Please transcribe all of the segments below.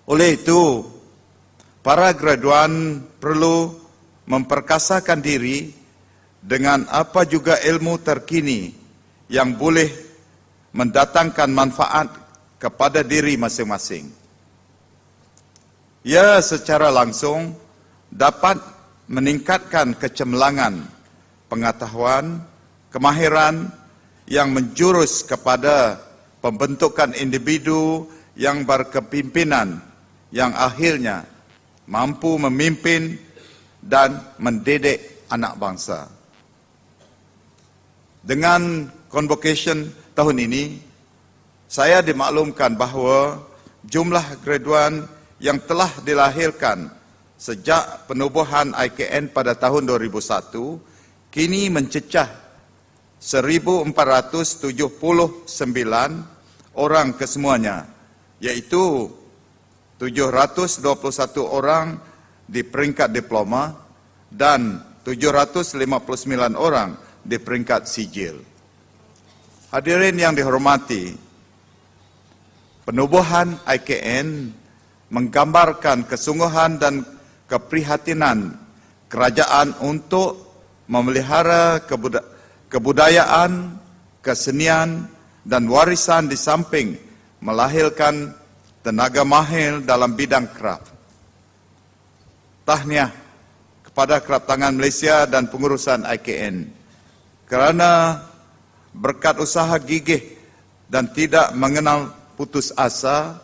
Oleh itu, para graduan perlu memperkasakan diri dengan apa juga ilmu terkini yang boleh mendatangkan manfaat kepada diri masing-masing. Ia secara langsung dapat meningkatkan kecemerlangan, pengetahuan, kemahiran yang menjurus kepada pembentukan individu yang berkepimpinan yang akhirnya mampu memimpin dan mendidik anak bangsa. Dengan convocation tahun ini, saya dimaklumkan bahawa jumlah graduan yang telah dilahirkan sejak penubuhan IKN pada tahun 2001 kini mencecah 1,479 orang kesemuanya, yaitu 721 orang di peringkat diploma dan 759 orang di peringkat sijil. Hadirin yang dihormati, penubuhan IKN menggambarkan kesungguhan dan keprihatinan kerajaan untuk memelihara kebudayaan, kesenian, dan warisan di samping melahirkan tenaga mahir dalam bidang kraft. Tahniah kepada Keraptangan Malaysia dan pengurusan IKN kerana berkat usaha gigih dan tidak mengenal putus asa,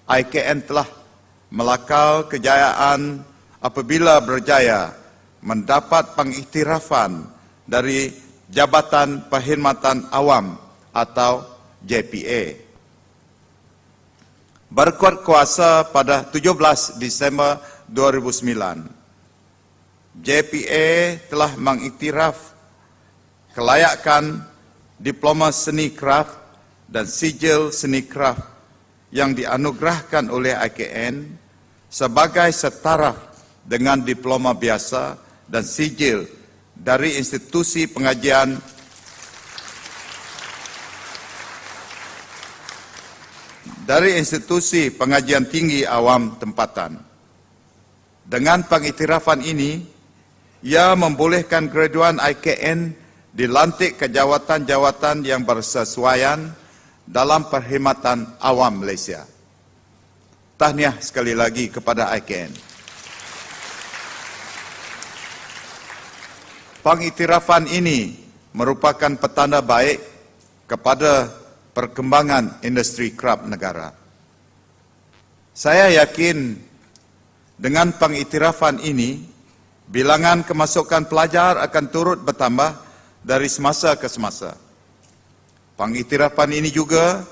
IKN telah melakal kejayaan apabila berjaya mendapat pengiktirafan dari Jabatan Perkhidmatan Awam atau JPA. Berkuat kuasa pada 17 Disember 2009, JPA telah mengiktiraf kelayakan diploma seni kraft dan sijil seni kraft yang dianugerahkan oleh IKN sebagai setara dengan diploma biasa dan sijil dari institusi pengajian tinggi awam tempatan. Dengan pengiktirafan ini, ia membolehkan graduan IKN dilantik ke jawatan-jawatan yang bersesuaian dalam perkhidmatan awam Malaysia. Tahniah sekali lagi kepada IKN. Pengiktirafan ini merupakan petanda baik kepada perkembangan industri kraft negara. Saya yakin dengan pengiktirafan ini, bilangan kemasukan pelajar akan turut bertambah dari semasa ke semasa. Pengiktirafan ini juga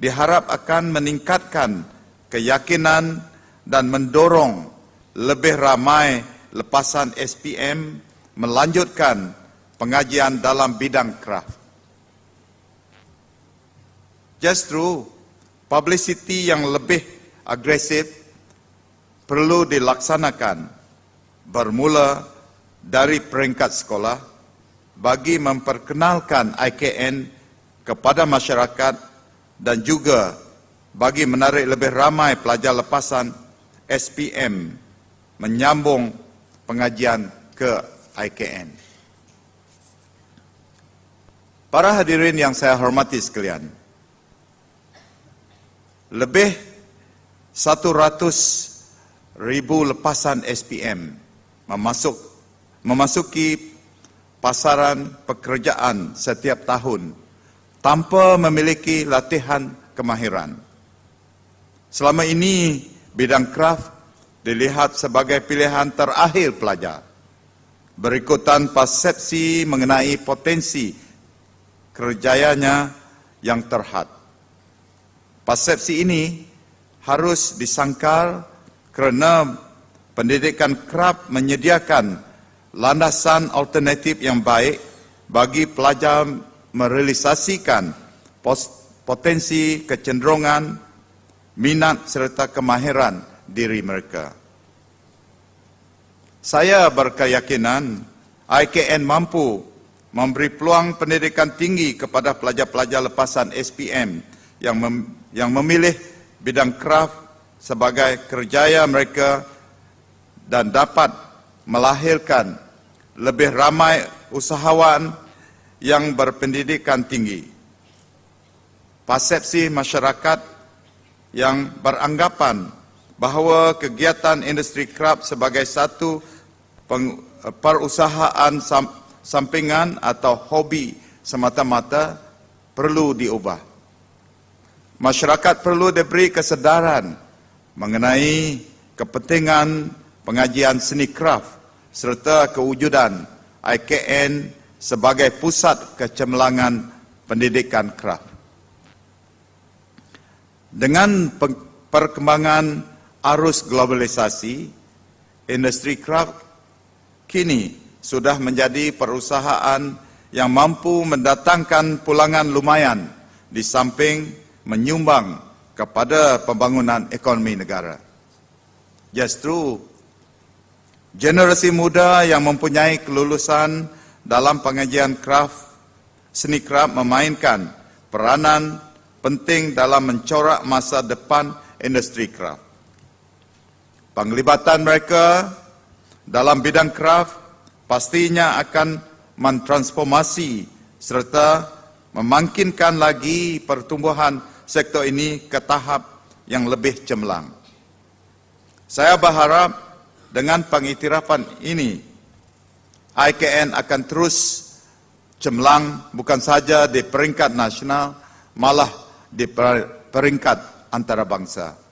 diharap akan meningkatkan keyakinan dan mendorong lebih ramai lepasan SPM melanjutkan pengajian dalam bidang kraft. Justru, publicity yang lebih agresif perlu dilaksanakan bermula dari peringkat sekolah bagi memperkenalkan IKN kepada masyarakat dan juga bagi menarik lebih ramai pelajar lepasan SPM menyambung pengajian ke IKN. Para hadirin yang saya hormati sekalian, lebih 100,000 lepasan SPM memasuki pasaran pekerjaan setiap tahun tanpa memiliki latihan kemahiran. Selama ini, bidang kraft dilihat sebagai pilihan terakhir pelajar. Berikutan persepsi mengenai potensi kerjayanya yang terhad. Persepsi ini harus disangkal kerana pendidikan kraft menyediakan landasan alternatif yang baik bagi pelajar merealisasikan potensi, kecenderungan, minat serta kemahiran diri mereka. Saya berkeyakinan IKN mampu memberi peluang pendidikan tinggi kepada pelajar-pelajar lepasan SPM yang memilih bidang kraft sebagai kerjaya mereka dan dapat melahirkan lebih ramai usahawan yang berpendidikan tinggi. Persepsi masyarakat yang beranggapan bahawa kegiatan industri kraft sebagai satu perusahaan sampingan atau hobi semata-mata perlu diubah. Masyarakat perlu diberi kesedaran mengenai kepentingan pengajian seni kraft serta kewujudan IKN sebagai pusat kecemerlangan pendidikan kraft. Dengan perkembangan arus globalisasi, industri kraft kini sudah menjadi perusahaan yang mampu mendatangkan pulangan lumayan di samping menyumbang kepada pembangunan ekonomi negara. Justru, generasi muda yang mempunyai kelulusan dalam pengajian kraft, seni kraft memainkan peranan penting dalam mencorak masa depan industri kraft. Penglibatan mereka dalam bidang kraft pastinya akan mentransformasi serta memangkinkan lagi pertumbuhan sektor ini ke tahap yang lebih cemerlang. Saya berharap dengan pengiktirafan ini, IKN akan terus cemerlang bukan saja di peringkat nasional, malah di peringkat antarabangsa.